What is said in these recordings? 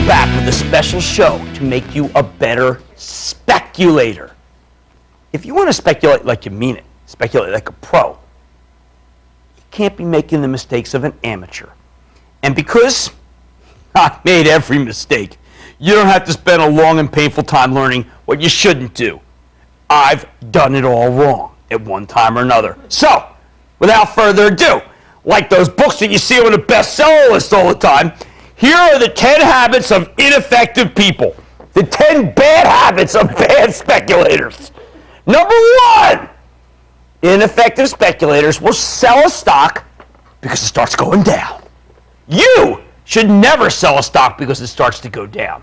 back with a special show to make you a better speculator. If you want to speculate like you mean it, speculate like a pro, you can't be making the mistakes of an amateur. And because I've made every mistake, you don't have to spend a long and painful time learning what you shouldn't do. I've done it all wrong at one time or another. So, without further ado, like those books that you see on the bestseller list all the time, here are the 10 habits of ineffective people. The 10 bad habits of bad speculators. Number 1, ineffective speculators will sell a stock because it starts going down. You should never sell a stock because it starts to go down.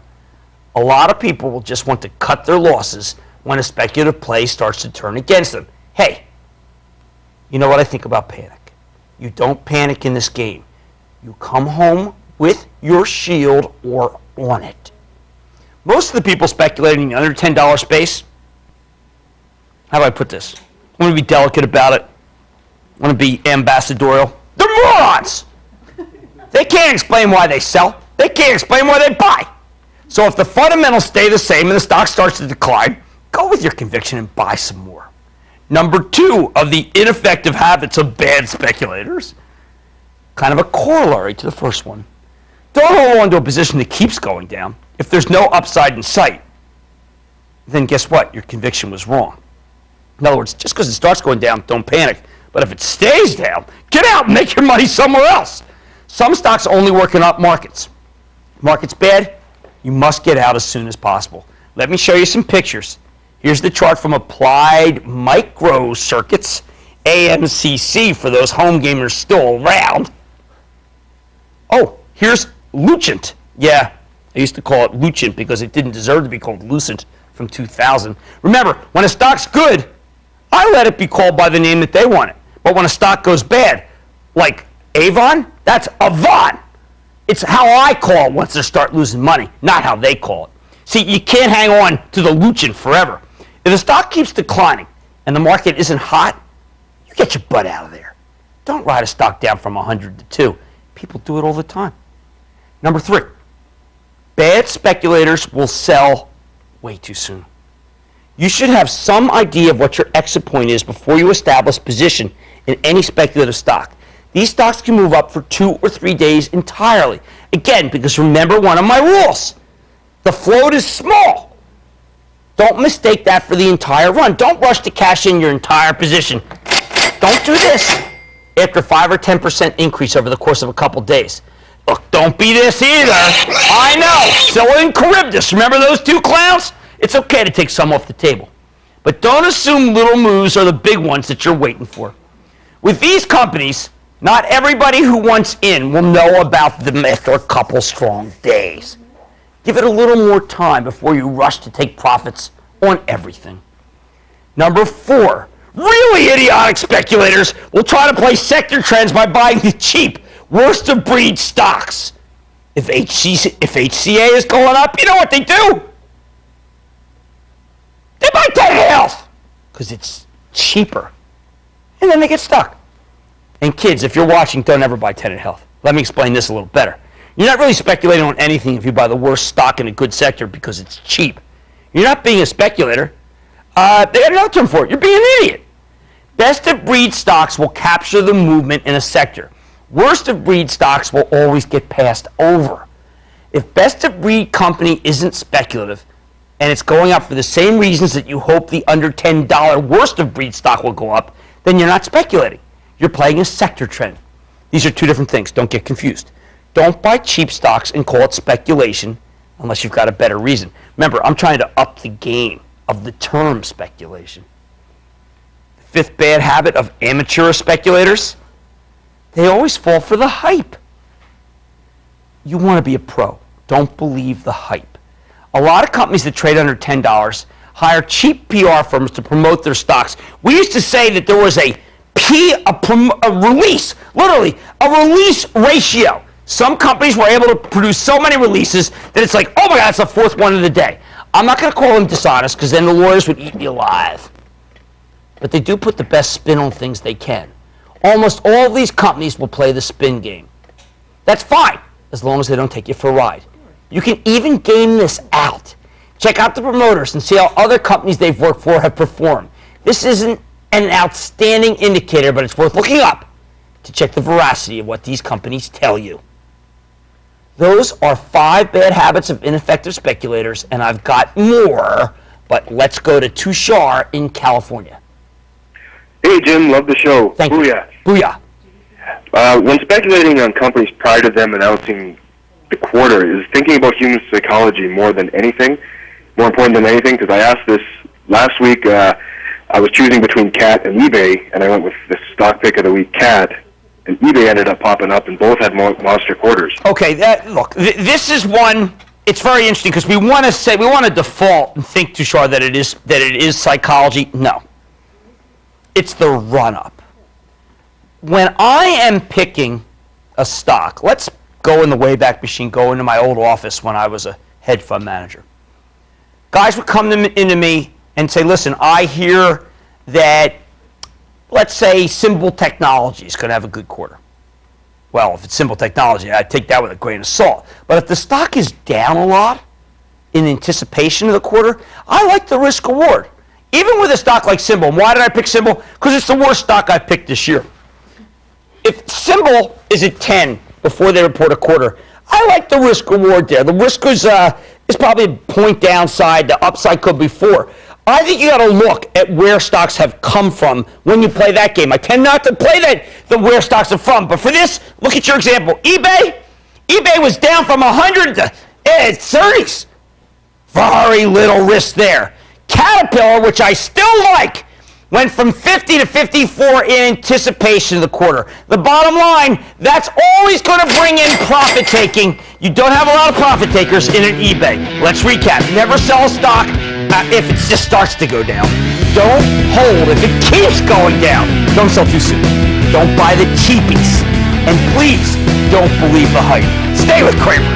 A lot of people will just want to cut their losses when a speculative play starts to turn against them. Hey, you know what I think about panic? You don't panic in this game. You come home with your shield or on it. Most of the people speculating in the under $10 space, how do I put this? I want to be delicate about it. I want to be ambassadorial. They're morons! They can't explain why they sell. They can't explain why they buy. So if the fundamentals stay the same and the stock starts to decline, go with your conviction and buy some more. Number 2 of the ineffective habits of bad speculators, kind of a corollary to the first one. Don't hold on to a position that keeps going down. If there's no upside in sight, then guess what? Your conviction was wrong. In other words, just because it starts going down, don't panic. But if it stays down, get out and make your money somewhere else. Some stocks only work in up markets. Market's bad, you must get out as soon as possible. Let me show you some pictures. Here's the chart from Applied Micro Circuits, AMCC, for those home gamers still around. Oh, here's Lucent. Yeah, I used to call it Lucent because it didn't deserve to be called Lucent from 2000. Remember, when a stock's good, I let it be called by the name that they want it. But when a stock goes bad, like Avon, that's Avon. It's how I call it once they start losing money, not how they call it. See, you can't hang on to the Lucent forever. If the stock keeps declining and the market isn't hot, you get your butt out of there. Don't ride a stock down from 100 to 2. People do it all the time. Number 3, bad speculators will sell way too soon. You should have some idea of what your exit point is before you establish position in any speculative stock. These stocks can move up for 2 or 3 days entirely. Again, because remember one of my rules. The float is small. Don't mistake that for the entire run. Don't rush to cash in your entire position. Don't do this after 5 or 10% increase over the course of a couple days. Look, don't be this either. I know. Scylla and Charybdis. Remember those 2 clowns? It's okay to take some off the table. But don't assume little moves are the big ones that you're waiting for. With these companies, not everybody who wants in will know about them after a couple strong days. Give it a little more time before you rush to take profits on everything. Number 4, really idiotic speculators will try to play sector trends by buying the cheap, worst of breed stocks. If HCA is going up, you know what they do? They buy Tenet Health because it's cheaper. And then they get stuck. And kids, if you're watching, don't ever buy Tenet Health. Let me explain this a little better. You're not really speculating on anything if you buy the worst stock in a good sector because it's cheap. You're not being a speculator. They got another term for it. You're being an idiot. Best of breed stocks will capture the movement in a sector. Worst of breed stocks will always get passed over. If best of breed company isn't speculative and it's going up for the same reasons that you hope the under $10 worst of breed stock will go up, then you're not speculating. You're playing a sector trend. These are 2 different things. Don't get confused. Don't buy cheap stocks and call it speculation unless you've got a better reason. Remember, I'm trying to up the game of the term speculation. The 5th bad habit of amateur speculators, they always fall for the hype. You want to be a pro. Don't believe the hype. A lot of companies that trade under $10 hire cheap PR firms to promote their stocks. We used to say that there was a release, literally, a release ratio. Some companies were able to produce so many releases that it's like, oh my God, it's the 4th one of the day. I'm not going to call them dishonest because then the lawyers would eat me alive. But they do put the best spin on things they can. Almost all of these companies will play the spin game. That's fine, as long as they don't take you for a ride. You can even game this out. Check out the promoters and see how other companies they've worked for have performed. This isn't an outstanding indicator, but it's worth looking up to check the veracity of what these companies tell you. Those are 5 bad habits of ineffective speculators, and I've got more, but let's go to Tushar in California. Hey, Jim, love the show. Thank Booyah. you. Booyah. When speculating on companies prior to them announcing the quarter, is thinking about human psychology more important than anything? Because I asked this last week. I was choosing between CAT and eBay, and I went with the stock pick of the week, CAT, and eBay ended up popping up, and both had monster quarters. Okay, look, this is one. It's very interesting because we want to default and think, Tushar, that it is psychology. No, it's the run-up. When I am picking a stock, let's go in the Wayback Machine, go into my old office when I was a hedge fund manager. Guys would come into me and say, listen, I hear that, let's say, Symbol Technology is going to have a good quarter. Well, if it's Symbol Technology, I'd take that with a grain of salt. But if the stock is down a lot in anticipation of the quarter, I like the risk reward. Even with a stock like Symbol. Why did I pick Symbol? Because it's the worst stock I've picked this year. If Symbol is at 10 before they report a quarter, I like the risk reward there. The risk is probably a point downside. The upside could be 4. I think you got to look at where stocks have come from when you play that game. I tend not to play the where stocks are from. But for this, look at your example. eBay was down from 100 to 30s. Very little risk there. Caterpillar, which I still like, went from 50 to 54 in anticipation of the quarter. The bottom line, that's always going to bring in profit taking. You don't have a lot of profit takers in an eBay. Let's recap. Never sell a stock if it just starts to go down. Don't hold if it keeps going down. Don't sell too soon. Don't buy the cheapies. And please, don't believe the hype. Stay with Cramer.